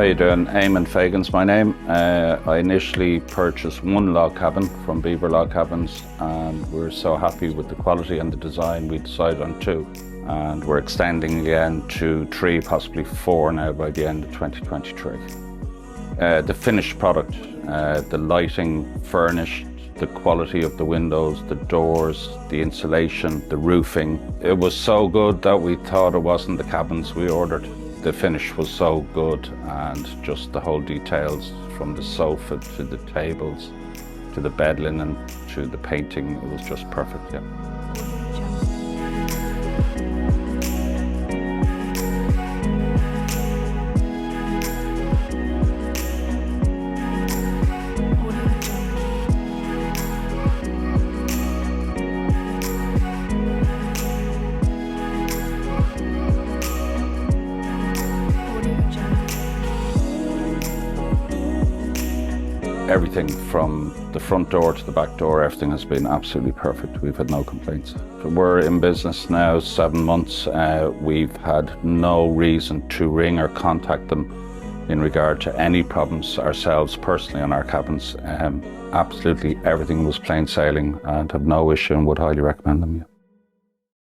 How you doing? Eamon Fagan's my name. I initially purchased one log cabin from Beaver Log Cabins, and we were so happy with the quality and the design we decided on two. And we're extending again to 3, possibly 4 now by the end of 2023. The finished product, the lighting, furnished, the quality of the windows, the doors, the insulation, the roofing. It was so good that we thought it wasn't the cabins we ordered. The finish was so good, and just the whole details, from the sofa to the tables, to the bed linen, to the painting, it was just perfect, yeah. Everything from the front door to the back door, everything has been absolutely perfect. We've had no complaints. We're in business now 7 months. We've had no reason to ring or contact them in regard to any problems ourselves personally on our cabins. Absolutely everything was plain sailing, and have no issue and would highly recommend them. Yeah.